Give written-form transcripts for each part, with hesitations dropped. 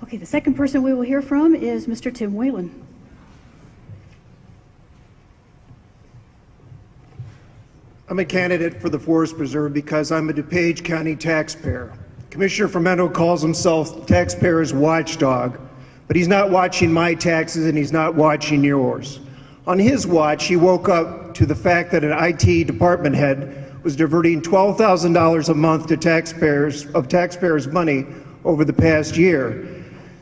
Okay, the second person we will hear from is Mr. Tim Whalen. I'm a candidate for the Forest Preserve because I'm a DuPage County taxpayer. Commissioner Fermento calls himself taxpayer's watchdog, but he's not watching my taxes and he's not watching yours. On his watch, he woke up to the fact that an IT department head was diverting $12,000 a month to taxpayers' money over the past year.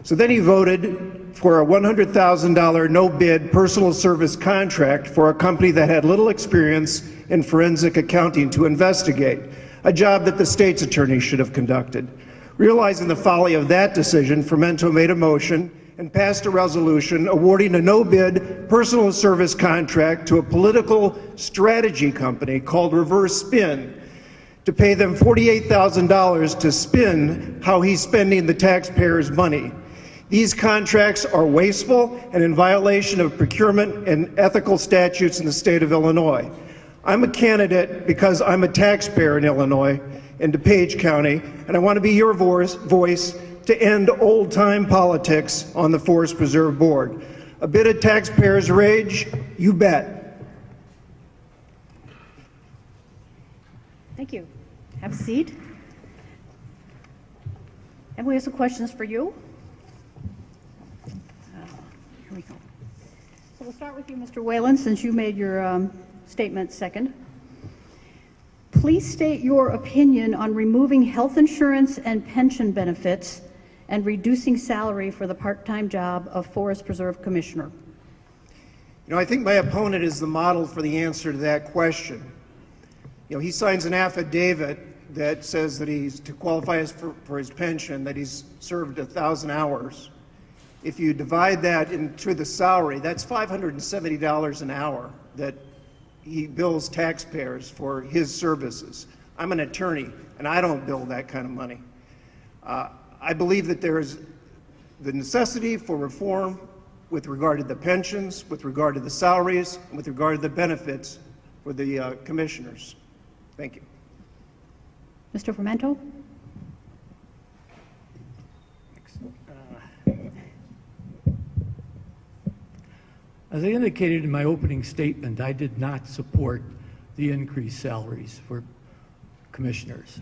So then he voted for a $100,000 no-bid personal service contract for a company that had little experience in forensic accounting to investigate, a job that the state's attorney should have conducted. Realizing the folly of that decision, Fermento made a motion and passed a resolution awarding a no-bid personal service contract to a political strategy company called Reverse Spin to pay them $48,000 to spin how he's spending the taxpayers' money. These contracts are wasteful and in violation of procurement and ethical statutes in the state of Illinois. I'm a candidate because I'm a taxpayer in Illinois, in DuPage County, and I want to be your voice to end old-time politics on the Forest Preserve Board. A bit of taxpayers' rage, you bet. Thank you. Have a seat. And we have some questions for you. Here we go. So we'll start with you, Mr. Whalen, since you made your statement second. Please state your opinion on removing health insurance and pension benefits and reducing salary for the part-time job of Forest Preserve Commissioner. You know, I think my opponent is the model for the answer to that question. You know, he signs an affidavit that says that he's, to qualify for his pension, that he's served 1,000 hours. If you divide that into the salary, that's $570 an hour that he bills taxpayers for his services. I'm an attorney, and I don't bill that kind of money. I believe that there is the necessity for reform with regard to the pensions, with regard to the salaries, and with regard to the benefits for the commissioners. Thank you. Mr. Fermento? As I indicated in my opening statement, I did not support the increased salaries for commissioners.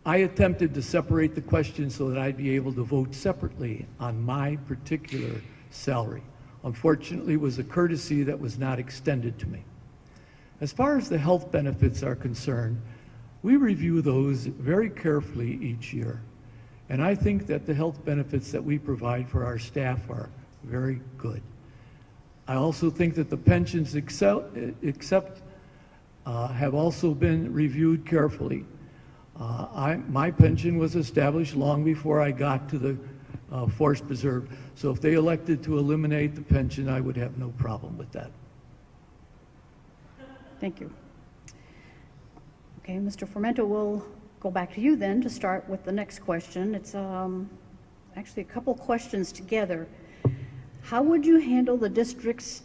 I attempted to separate the questions so that I'd be able to vote separately on my particular salary. Unfortunately, it was a courtesy that was not extended to me. As far as the health benefits are concerned, we review those very carefully each year. And I think that the health benefits that we provide for our staff are very good. I also think that the pensions have also been reviewed carefully. My pension was established long before I got to the Forest Preserve, so if they elected to eliminate the pension, I would have no problem with that. Thank you. Okay, Mr. Fermento, we'll go back to you then to start with the next question. It's actually a couple questions together. How would you handle the district's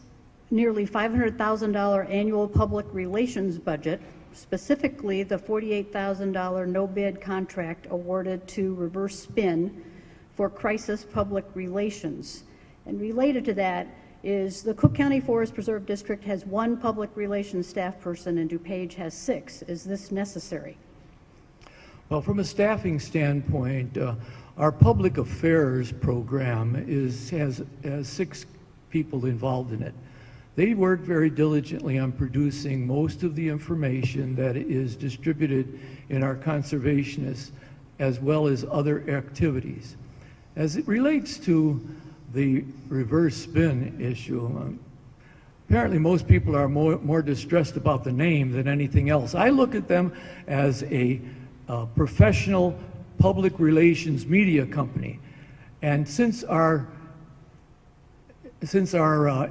nearly $500,000 annual public relations budget, specifically the $48,000 no-bid contract awarded to Reverse Spin for crisis public relations? And related to that is the Cook County Forest Preserve District has 1 public relations staff person and DuPage has 6. Is this necessary? Well, from a staffing standpoint, our public affairs program has 6 people involved in it. They work very diligently on producing most of the information that is distributed in our conservationists as well as other activities. As it relates to the reverse spin issue, apparently most people are more distressed about the name than anything else. I look at them as a professional public relations media company. And since our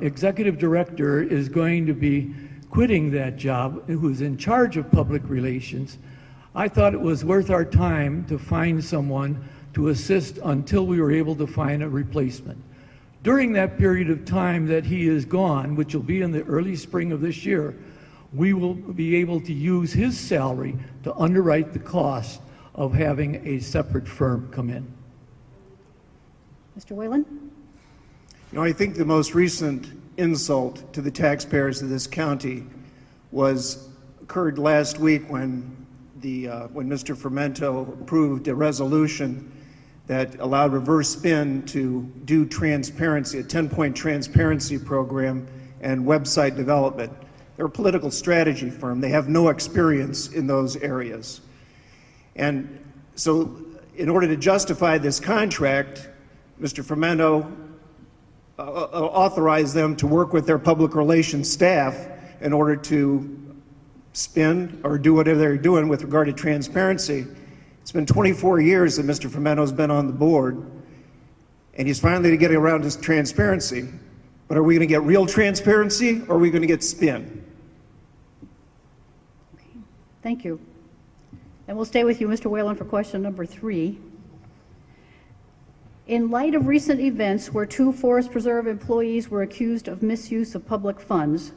executive director is going to be quitting that job, who's in charge of public relations, I thought it was worth our time to find someone to assist until we were able to find a replacement. During that period of time that he is gone, which will be in the early spring of this year, we will be able to use his salary to underwrite the cost of having a separate firm come in. Mr. Whalen? You know, I think the most recent insult to the taxpayers of this county occurred last week when Mr. Fermento approved a resolution that allowed Reverse Spin to do transparency, a 10-point transparency program and website development. They're a political strategy firm. They have no experience in those areas. And so in order to justify this contract, Mr. Fermento authorized them to work with their public relations staff in order to spin or do whatever they're doing with regard to transparency. It's been 24 years that Mr. Fermento's been on the board, and he's finally getting around to transparency. But are we going to get real transparency, or are we going to get spin? Okay. Thank you. And we'll stay with you, Mr. Whalen, for question number 3. In light of recent events where 2 Forest Preserve employees were accused of misuse of public funds,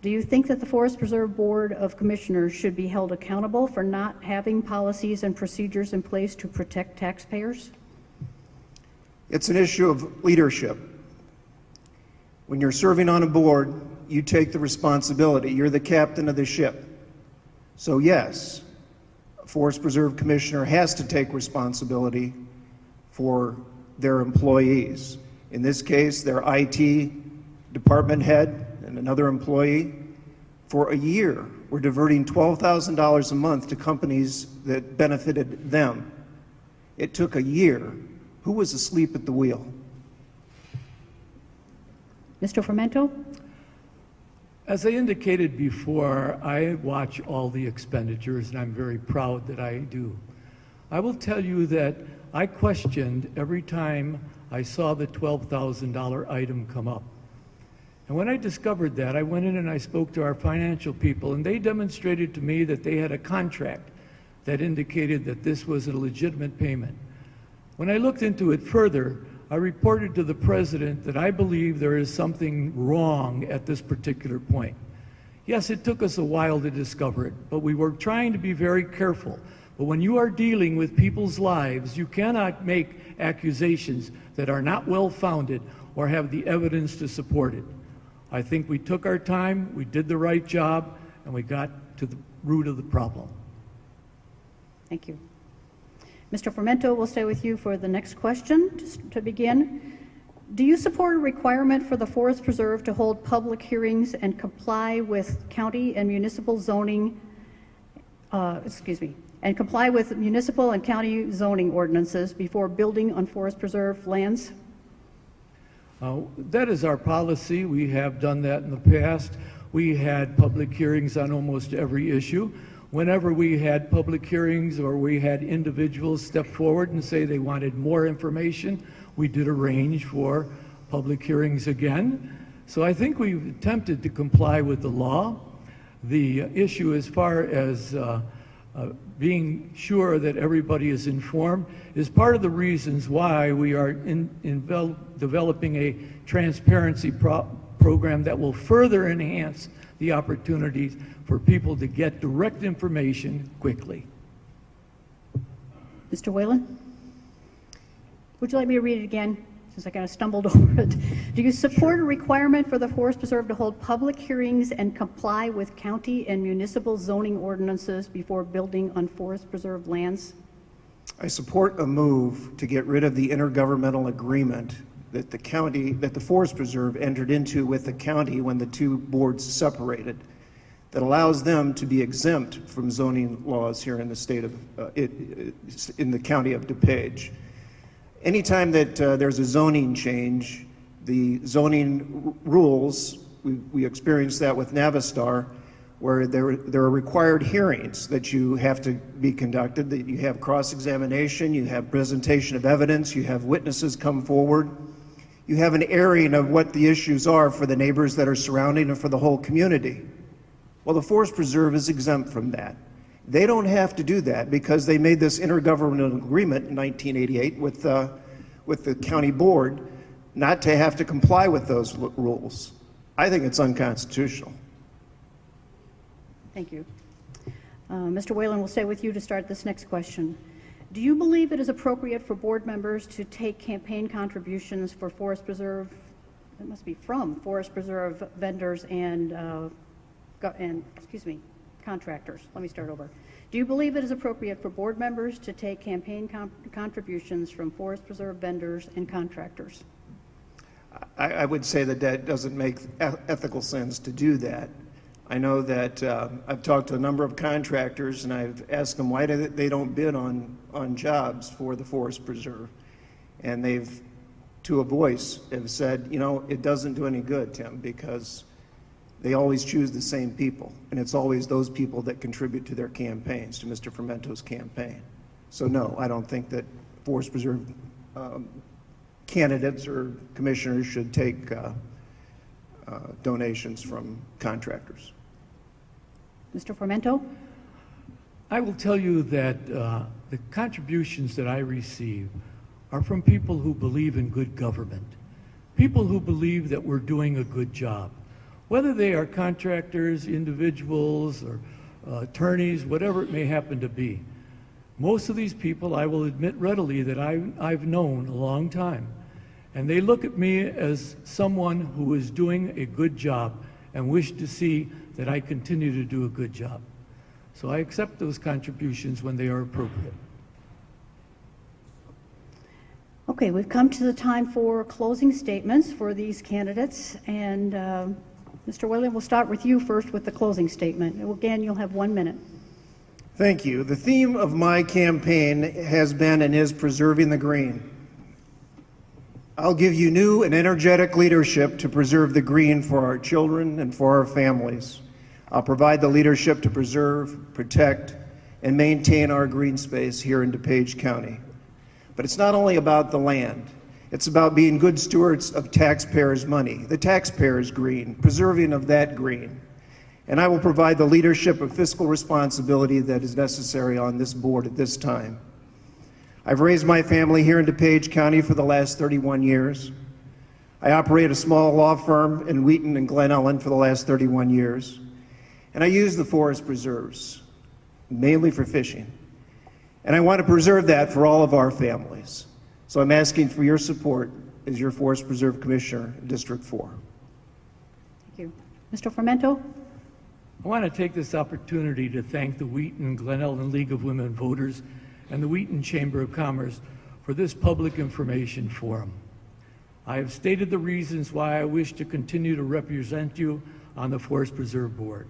do you think that the Forest Preserve Board of Commissioners should be held accountable for not having policies and procedures in place to protect taxpayers? It's an issue of leadership. When you're serving on a board, you take the responsibility. You're the captain of the ship. So yes, a Forest Preserve Commissioner has to take responsibility for their employees. In this case, their IT department head and another employee. For a year, we're diverting $12,000 a month to companies that benefited them. It took a year. Who was asleep at the wheel? Mr. Fermento? As I indicated before, I watch all the expenditures, and I'm very proud that I do. I will tell you that I questioned every time I saw the $12,000 item come up. And when I discovered that, I went in and I spoke to our financial people, and they demonstrated to me that they had a contract that indicated that this was a legitimate payment. When I looked into it further, I reported to the president that I believe there is something wrong at this particular point. Yes, it took us a while to discover it, but we were trying to be very careful. But when you are dealing with people's lives, you cannot make accusations that are not well-founded or have the evidence to support it. I think we took our time, we did the right job, and we got to the root of the problem. Thank you. Mr. Fermento, we'll stay with you for the next question to begin. Do you support a requirement for the Forest Preserve to hold public hearings and comply with county and municipal zoning, and comply with municipal and county zoning ordinances before building on Forest Preserve lands? That is our policy. We have done that in the past. We had public hearings on almost every issue. Whenever we had public hearings or we had individuals step forward and say they wanted more information, we did arrange for public hearings again. So I think we've attempted to comply with the law. The issue as far as being sure that everybody is informed is part of the reasons why we are developing a transparency program that will further enhance the opportunities for people to get direct information quickly. Mr. Whalen? Would you like me to read it again, since I kind of stumbled over it? Do you support a requirement for the Forest Preserve to hold public hearings and comply with county and municipal zoning ordinances before building on Forest Preserve lands? I support a move to get rid of the intergovernmental agreement that the Forest Preserve entered into with the county when the 2 boards separated, that allows them to be exempt from zoning laws here in the state of, in the county of DuPage. Anytime that there's a zoning change, the zoning rules, we experienced that with Navistar, where there are required hearings that you have to be conducted, that you have cross-examination, you have presentation of evidence, you have witnesses come forward, you have an airing of what the issues are for the neighbors that are surrounding and for the whole community. Well, the Forest Preserve is exempt from that. They don't have to do that because they made this intergovernmental agreement in 1988 with the county board not to have to comply with those rules. I think it's unconstitutional. Thank you. Mr. Whalen, we'll stay with you to start this next question. Do you believe it is appropriate for board members to take campaign contributions for Forest Preserve, it must be from Forest Preserve vendors and contractors? Let me start over. Do you believe it is appropriate for board members to take campaign contributions from Forest Preserve vendors and contractors? I would say that that doesn't make ethical sense to do that. I know that I've talked to a number of contractors, and I've asked them why they don't bid on jobs for the Forest Preserve. And they've, to a voice, have said, you know, it doesn't do any good, Tim, because they always choose the same people, and it's always those people that contribute to their campaigns, to Mr. Fermento's campaign. So no, I don't think that Forest Preserve candidates or commissioners should take donations from contractors. Mr. Fermento? I will tell you that the contributions that I receive are from people who believe in good government, people who believe that we're doing a good job, whether they are contractors, individuals, or attorneys, whatever it may happen to be. Most of these people, I will admit readily, that I've known a long time, and they look at me as someone who is doing a good job and wish to see that I continue to do a good job. So I accept those contributions when they are appropriate. Okay, we've come to the time for closing statements for these candidates, and Mr. William, we'll start with you first with the closing statement. Again, you'll have 1 minute. Thank you. The theme of my campaign has been and is preserving the green. I'll give you new and energetic leadership to preserve the green for our children and for our families. I'll provide the leadership to preserve, protect, and maintain our green space here in DuPage County. But it's not only about the land. It's about being good stewards of taxpayers' money, the taxpayers' green, preserving of that green. And I will provide the leadership of fiscal responsibility that is necessary on this board at this time. I've raised my family here in DuPage County for the last 31 years. I operate a small law firm in Wheaton and Glen Ellen for the last 31 years. And I use the forest preserves, mainly for fishing. And I want to preserve that for all of our families. So I'm asking for your support as your Forest Preserve Commissioner in District 4. Thank you. Mr. Fermento? I want to take this opportunity to thank the Wheaton Glen Ellen League of Women Voters and the Wheaton Chamber of Commerce for this public information forum. I have stated the reasons why I wish to continue to represent you on the Forest Preserve Board.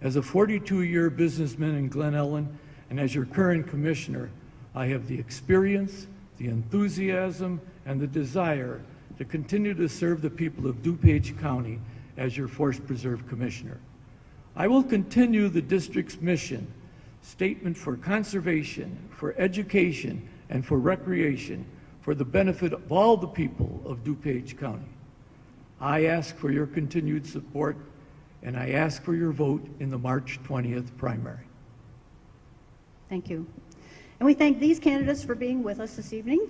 As a 42-year businessman in Glen Ellen and as your current commissioner, I have the experience, the enthusiasm, and the desire to continue to serve the people of DuPage County as your Forest Preserve Commissioner. I will continue the district's mission, statement for conservation, for education, and for recreation, for the benefit of all the people of DuPage County. I ask for your continued support, and I ask for your vote in the March 20th primary. Thank you. And we thank these candidates for being with us this evening.